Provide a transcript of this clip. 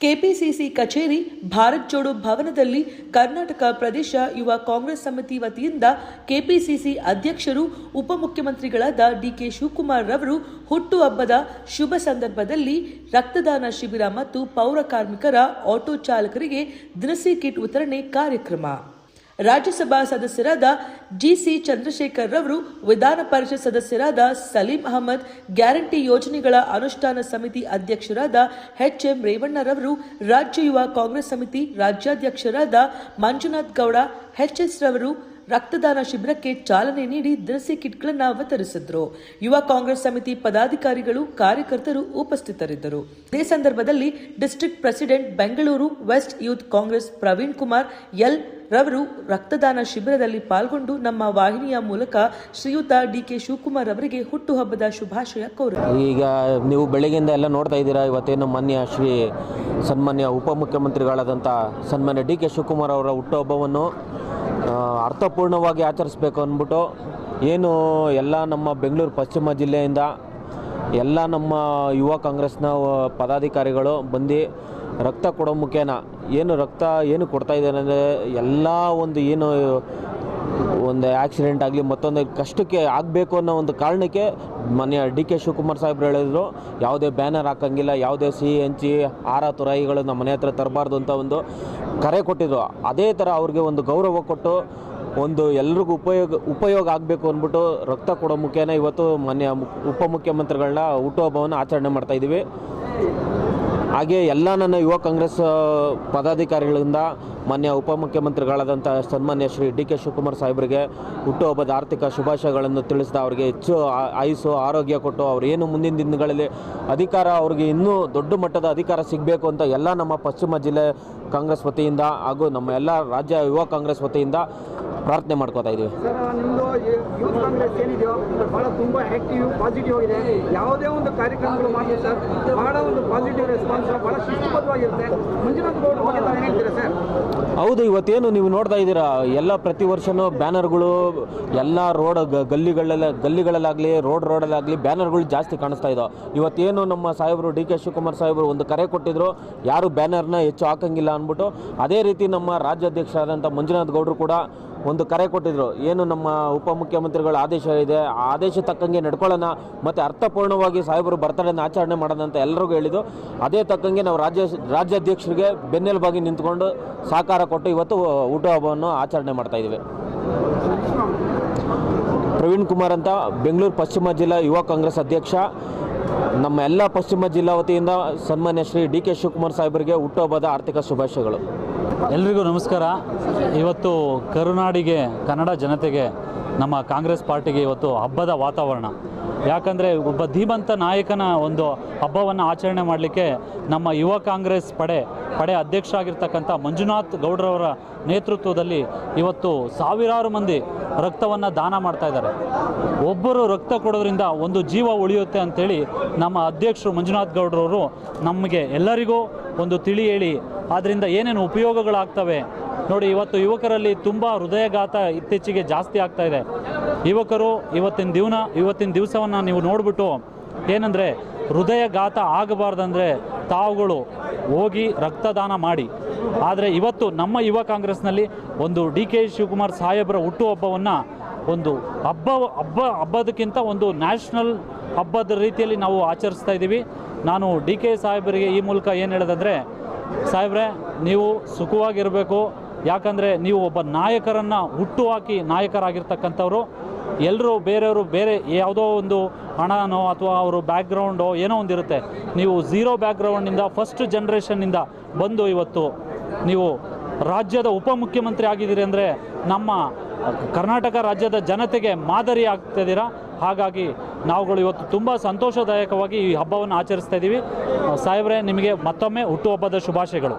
KPCC ಕಚೇರಿ ಭಾರತ್ ಜೋಡೋ ಭವನದಲ್ಲಿ ಕರ್ನಾಟಕ ಪ್ರದೇಶ ಯುವ ಕಾಂಗ್ರೆಸ್ ಸಮಿತಿ ವತಿಯಿಂದ ಕೆಪಿಸಿಸಿ ಅಧ್ಯಕ್ಷರು ಉಪಮುಖ್ಯಮಂತ್ರಿಗಳಾದ ಡಿಕೆ ಶಿವಕುಮಾರ್ ರವರು ಹುಟ್ಟುಹಬ್ಬದ ಶುಭ ಸಂದರ್ಭದಲ್ಲಿ ರಕ್ತದಾನ ಶಿಬಿರ ಮತ್ತು ಪೌರ ಕಾರ್ಮಿಕರ ಆಟೋ ಚಾಲಕರಿಗೆ ದಿನಸಿ ಕಿಟ್ ವಿತರಣೆ ಕಾರ್ಯಕ್ರಮ. ರಾಜ್ಯಸಭಾ ಸದಸ್ಯರಾದ ಜಿಸಿ ಚಂದ್ರಶೇಖರ್ ರವರು, ವಿಧಾನ ಪರಿಷತ್ ಸದಸ್ಯರಾದ ಸಲೀಂ ಅಹಮದ್, ಗ್ಯಾರಂಟಿ ಯೋಜನೆಗಳ ಅನುಷ್ಠಾನ ಸಮಿತಿ ಅಧ್ಯಕ್ಷರಾದ ಎಚ್ಎಂ ರೇವಣ್ಣರವರು, ರಾಜ್ಯ ಯುವ ಕಾಂಗ್ರೆಸ್ ಸಮಿತಿ ರಾಜ್ಯಾಧ್ಯಕ್ಷರಾದ ಮಂಜುನಾಥ್ ಗೌಡ ಎಚ್ಎಸ್ ರವರು ರಕ್ತದಾನ ಶಿಬಿರಕ್ಕೆ ಚಾಲನೆ ನೀಡಿ ದಿನಸಿ ಕಿಟ್ಗಳನ್ನು ವಿತರಿಸಿದರು. ಯುವ ಕಾಂಗ್ರೆಸ್ ಸಮಿತಿ ಪದಾಧಿಕಾರಿಗಳು, ಕಾರ್ಯಕರ್ತರು ಉಪಸ್ಥಿತರಿದ್ದರು. ಇದೇ ಸಂದರ್ಭದಲ್ಲಿ district president Bengaluru west youth Congress Praveen Kumar L ರವರು ರಕ್ತದಾನ ಶಿಬಿರದಲ್ಲಿ ಪಾಲ್ಗೊಂಡು ನಮ್ಮ ವಾಹಿನಿಯ ಮೂಲಕ ಶ್ರೀಯುತ ಡಿಕೆ ಶಿವಕುಮಾರ್ ಅವರಿಗೆ ಹುಟ್ಟುಹಬ್ಬದ ಶುಭಾಶಯ ಕೋರಿದರು. ಈಗ ನೀವು ಬೆಳಗ್ಗೆಯಿಂದ ಎಲ್ಲ ನೋಡ್ತಾ ಇದ್ದೀರಾ, ಇವತ್ತೇನು ಸನ್ಮಾನ್ಯ ಉಪಮುಖ್ಯಮಂತ್ರಿಗಳಾದಂಥ ಸನ್ಮಾನ್ಯ ಡಿಕೆ ಶಿವಕುಮಾರ್ ಅವರ ಹುಟ್ಟುಹಬ್ಬವನ್ನು ಅರ್ಥಪೂರ್ಣವಾಗಿ ಆಚರಿಸಬೇಕು ಅಂದ್ಬಿಟ್ಟು ಏನು ಎಲ್ಲ ನಮ್ಮ ಬೆಂಗಳೂರು ಪಶ್ಚಿಮ ಜಿಲ್ಲೆಯಿಂದ ಎಲ್ಲ ನಮ್ಮ ಯುವ ಕಾಂಗ್ರೆಸ್ನ ಪದಾಧಿಕಾರಿಗಳು ಬಂದು ರಕ್ತ ಕೊಡೋ ಮುಖೇನ ಏನು ಕೊಡ್ತಾ ಇದ್ದಾರೆ ಅಂದರೆ ಎಲ್ಲ ಒಂದು ಆಕ್ಸಿಡೆಂಟ್ ಆಗಲಿ ಮತ್ತೊಂದು ಕಷ್ಟಕ್ಕೆ ಆಗಬೇಕು ಅನ್ನೋ ಒಂದು ಕಾರಣಕ್ಕೆ ಮಾನ್ಯ ಡಿ ಕೆ ಶಿವಕುಮಾರ್ ಸಾಹೇಬ್ರು ಹೇಳಿದ್ರು, ಯಾವುದೇ ಬ್ಯಾನರ್ ಹಾಕಂಗಿಲ್ಲ, ಯಾವುದೇ ಸಿಹಿ ಹಂಚಿ ಆರ ತುರಾಯಿಗಳು ನಮ್ಮ ಮನೆ ಹತ್ರ ತರಬಾರ್ದು ಅಂತ ಒಂದು ಕರೆ ಕೊಟ್ಟಿದ್ರು. ಅದೇ ಥರ ಅವ್ರಿಗೆ ಒಂದು ಗೌರವ ಕೊಟ್ಟು ಎಲ್ರಿಗೂ ಉಪಯೋಗ ಆಗಬೇಕು ಅಂದ್ಬಿಟ್ಟು ರಕ್ತ ಕೊಡೋ ಮುಖೇನ ಇವತ್ತು ಮಾನ್ಯ ಉಪಮುಖ್ಯಮಂತ್ರಿಗಳನ್ನ ಹುಟ್ಟುಹಬ್ಬವನ್ನು ಆಚರಣೆ ಮಾಡ್ತಾಯಿದ್ದೀವಿ. ಹಾಗೆ ಎಲ್ಲ ನನ್ನ ಯುವ ಕಾಂಗ್ರೆಸ್ ಪದಾಧಿಕಾರಿಗಳಿಂದ ಮಾನ್ಯ ಉಪಮುಖ್ಯಮಂತ್ರಿಗಳಾದಂಥ ಸನ್ಮಾನ್ಯ ಶ್ರೀ ಡಿ ಕೆ ಶಿವಕುಮಾರ್ ಸಾಹೇಬರಿಗೆ ಹುಟ್ಟುಹಬ್ಬದ ಆರ್ಥಿಕ ಶುಭಾಶಯಗಳನ್ನು ತಿಳಿಸಿದ ಅವರಿಗೆ ಹೆಚ್ಚು ಆಯುಸ್ಸು ಆರೋಗ್ಯ ಕೊಟ್ಟು ಅವರು ಏನು ಮುಂದಿನ ದಿನಗಳಲ್ಲಿ ಅವ್ರಿಗೆ ಇನ್ನೂ ದೊಡ್ಡ ಮಟ್ಟದ ಅಧಿಕಾರ ಸಿಗಬೇಕು ಅಂತ ಎಲ್ಲ ನಮ್ಮ ಪಶ್ಚಿಮ ಜಿಲ್ಲೆ ಕಾಂಗ್ರೆಸ್ ವತಿಯಿಂದ ಹಾಗೂ ನಮ್ಮ ಎಲ್ಲ ರಾಜ್ಯ ಯುವ ಕಾಂಗ್ರೆಸ್ ವತಿಯಿಂದ ಪ್ರಾರ್ಥನೆ ಮಾಡ್ಕೋತಾ ಇದ್ದೀವಿ. ಸರ್, ನಿಮ್ಮದು ಯೂತ್ ಕಾಂಗ್ರೆಸ್ ಏನಿದೆಯೋ ಭಾಳ ತುಂಬ ಆ್ಯಕ್ಟಿವ್, ಪಾಸಿಟಿವ್ ಆಗಿದೆ. ಯಾವುದೇ ಒಂದು ಕಾರ್ಯಕ್ರಮಗಳು ಮಾಡಿ ಸರ್ ಭಾಳ ಒಂದು ಪಾಸಿಟಿವ್ ರೆಸ್ಪಾನ್ಸ್, ಭಾಳ ಶಿಸ್ತುಬದ್ಧವಾಗಿರುತ್ತೆ. ಮಂಜುನಾಥ್ ಗೌಡ್ರ ಬಗ್ಗೆ ತಾವು ಹೇಳ್ತೀರಾ ಸರ್? ಹೌದು, ಇವತ್ತೇನು ನೀವು ನೋಡ್ತಾ ಇದ್ದೀರಾ, ಎಲ್ಲ ಪ್ರತಿ ವರ್ಷವೂ ಬ್ಯಾನರ್ಗಳು ಎಲ್ಲ ಗಲ್ಲಿಗಳಲ್ಲಾಗಲಿ ರೋಡಲ್ಲಾಗಲಿ ಬ್ಯಾನರ್ಗಳು ಜಾಸ್ತಿ ಕಾಣಿಸ್ತಾ ಇದ್ದಾವೆ. ಇವತ್ತೇನು ನಮ್ಮ ಸಾಹೇಬರು ಡಿ ಕೆ ಶಿವಕುಮಾರ್ ಸಾಹೇಬರು ಒಂದು ಕರೆ ಕೊಟ್ಟಿದ್ರು, ಯಾರು ಬ್ಯಾನರ್ನ ಹೆಚ್ಚು ಹಾಕಂಗಿಲ್ಲ ಅಂದ್ಬಿಟ್ಟು. ಅದೇ ರೀತಿ ನಮ್ಮ ರಾಜ್ಯಾಧ್ಯಕ್ಷರಾದಂಥ ಮಂಜುನಾಥ್ ಗೌಡರು ಕೂಡ ಒಂದು ಕರೆ ಕೊಟ್ಟಿದ್ರು, ಏನು ನಮ್ಮ ಉಪಮುಖ್ಯಮಂತ್ರಿಗಳ ಆದೇಶ ಇದೆ, ಆ ಆದೇಶ ತಕ್ಕಂಗೆ ನಡ್ಕೊಳ್ಳೋಣ ಮತ್ತು ಅರ್ಥಪೂರ್ಣವಾಗಿ ಸಾಹೇಬರು ಬರ್ತಡೇನ ಆಚರಣೆ ಮಾಡೋಣ ಅಂತ ಎಲ್ಲರಿಗೂ ಹೇಳಿದ್ದು. ಅದೇ ತಕ್ಕಂಗೆ ನಾವು ರಾಜ್ಯಾಧ್ಯಕ್ಷರಿಗೆ ಬೆನ್ನೆಲುಬಾಗಿ ನಿಂತ್ಕೊಂಡು ಸಹಕಾರ ಕೊಟ್ಟು ಇವತ್ತು ಹುಟ್ಟುಹಬ್ಬವನ್ನು ಆಚರಣೆ ಮಾಡ್ತಾಯಿದ್ದೀವಿ. ಪ್ರವೀಣ್ ಕುಮಾರ್ ಅಂತ, ಬೆಂಗಳೂರು ಪಶ್ಚಿಮ ಜಿಲ್ಲಾ ಯುವ ಕಾಂಗ್ರೆಸ್ ಅಧ್ಯಕ್ಷ. ನಮ್ಮ ಎಲ್ಲ ಪಶ್ಚಿಮ ಜಿಲ್ಲಾ ವತಿಯಿಂದ ಸನ್ಮಾನ್ಯ ಶ್ರೀ ಡಿ ಕೆ ಶಿವಕುಮಾರ್ ಸಾಹೇಬರಿಗೆ ಹುಟ್ಟುಹಬ್ಬದ ಆರ್ಥಿಕ ಶುಭಾಶಯಗಳು. ಎಲ್ರಿಗೂ ನಮಸ್ಕಾರ. ಇವತ್ತು ಕರುನಾಡಿಗೆ, ಕನ್ನಡ ಜನತೆಗೆ, ನಮ್ಮ ಕಾಂಗ್ರೆಸ್ ಪಾರ್ಟಿಗೆ ಇವತ್ತು ಹಬ್ಬದ ವಾತಾವರಣ. ಯಾಕಂದರೆ ಒಬ್ಬ ಧೀಮಂತ ನಾಯಕನ ಒಂದು ಹಬ್ಬವನ್ನು ಆಚರಣೆ ಮಾಡಲಿಕ್ಕೆ ನಮ್ಮ ಯುವ ಕಾಂಗ್ರೆಸ್ ಪಡೆ ಅಧ್ಯಕ್ಷರಾಗಿರ್ತಕ್ಕಂಥ ಮಂಜುನಾಥ್ ಗೌಡ್ರವರ ನೇತೃತ್ವದಲ್ಲಿ ಇವತ್ತು ಸಾವಿರಾರು ಮಂದಿ ರಕ್ತವನ್ನು ದಾನ ಮಾಡ್ತಾ ಇದ್ದಾರೆ. ಒಬ್ಬರು ರಕ್ತ ಕೊಡೋದ್ರಿಂದ ಒಂದು ಜೀವ ಉಳಿಯುತ್ತೆ ಅಂಥೇಳಿ ನಮ್ಮ ಅಧ್ಯಕ್ಷರು ಮಂಜುನಾಥ್ ಗೌಡ್ರವರು ನಮಗೆ ಎಲ್ಲರಿಗೂ ಒಂದು ತಿಳಿ ಹೇಳಿ ಅದರಿಂದ ಏನೇನು ಉಪಯೋಗಗಳಾಗ್ತವೆ ನೋಡಿ. ಇವತ್ತು ಯುವಕರಲ್ಲಿ ತುಂಬ ಹೃದಯಘಾತ ಇತ್ತೀಚೆಗೆ ಜಾಸ್ತಿ ಆಗ್ತಾ ಇದೆ. ಯುವಕರು ಇವತ್ತಿನ ದಿವಸವನ್ನು ನೀವು ನೋಡಿಬಿಟ್ಟು ಏನಂದರೆ ಹೃದಯಘಾತ ಆಗಬಾರ್ದಂದರೆ ತಾವುಗಳು ಹೋಗಿ ರಕ್ತದಾನ ಮಾಡಿ. ಆದರೆ ಇವತ್ತು ನಮ್ಮ ಯುವ ಕಾಂಗ್ರೆಸ್ನಲ್ಲಿ ಒಂದು ಡಿ ಕೆ ಶಿವಕುಮಾರ್ ಸಾಹೇಬರ ಹುಟ್ಟುಹಬ್ಬವನ್ನು ಒಂದು ಹಬ್ಬದಕ್ಕಿಂತ ಒಂದು ನ್ಯಾಷನಲ್ ಹಬ್ಬದ ರೀತಿಯಲ್ಲಿ ನಾವು ಆಚರಿಸ್ತಾ ಇದ್ದೀವಿ. ನಾನು ಡಿ ಕೆ ಸಾಹೇಬರಿಗೆ ಈ ಮೂಲಕ ಏನು ಹೇಳೋದಂದರೆ, ಸಾಹೇಬ್ರೆ, ನೀವು ಸುಖವಾಗಿರಬೇಕು. ಯಾಕಂದರೆ ನೀವು ಒಬ್ಬ ನಾಯಕರನ್ನು ಹುಟ್ಟುಹಾಕಿ ನಾಯಕರಾಗಿರ್ತಕ್ಕಂಥವ್ರು. ಎಲ್ಲರೂ ಬೇರೆ ಯಾವುದೋ ಒಂದು ಹಣನೋ ಅಥವಾ ಅವರು ಬ್ಯಾಕ್ಗ್ರೌಂಡೋ ಏನೋ ಒಂದಿರುತ್ತೆ. ನೀವು ಝೀರೋ ಬ್ಯಾಕ್ಗ್ರೌಂಡಿಂದ ಫಸ್ಟ್ ಜನ್ರೇಷನ್ನಿಂದ ಬಂದು ಇವತ್ತು ನೀವು ರಾಜ್ಯದ ಉಪಮುಖ್ಯಮಂತ್ರಿ ಆಗಿದ್ದೀರಿ ಅಂದರೆ ನಮ್ಮ ಕರ್ನಾಟಕ ರಾಜ್ಯದ ಜನತೆಗೆ ಮಾದರಿ ಆಗ್ತಿದ್ದೀರಾ. ಹಾಗಾಗಿ ನಾವುಗಳು ಇವತ್ತು ತುಂಬ ಸಂತೋಷದಾಯಕವಾಗಿ ಈ ಹಬ್ಬವನ್ನು ಆಚರಿಸ್ತಾ ಇದ್ದೀವಿ. ಸಾಹೇಬ್ರೆ, ನಿಮಗೆ ಮತ್ತೊಮ್ಮೆ ಹುಟ್ಟುಹಬ್ಬದ ಶುಭಾಶಯಗಳು.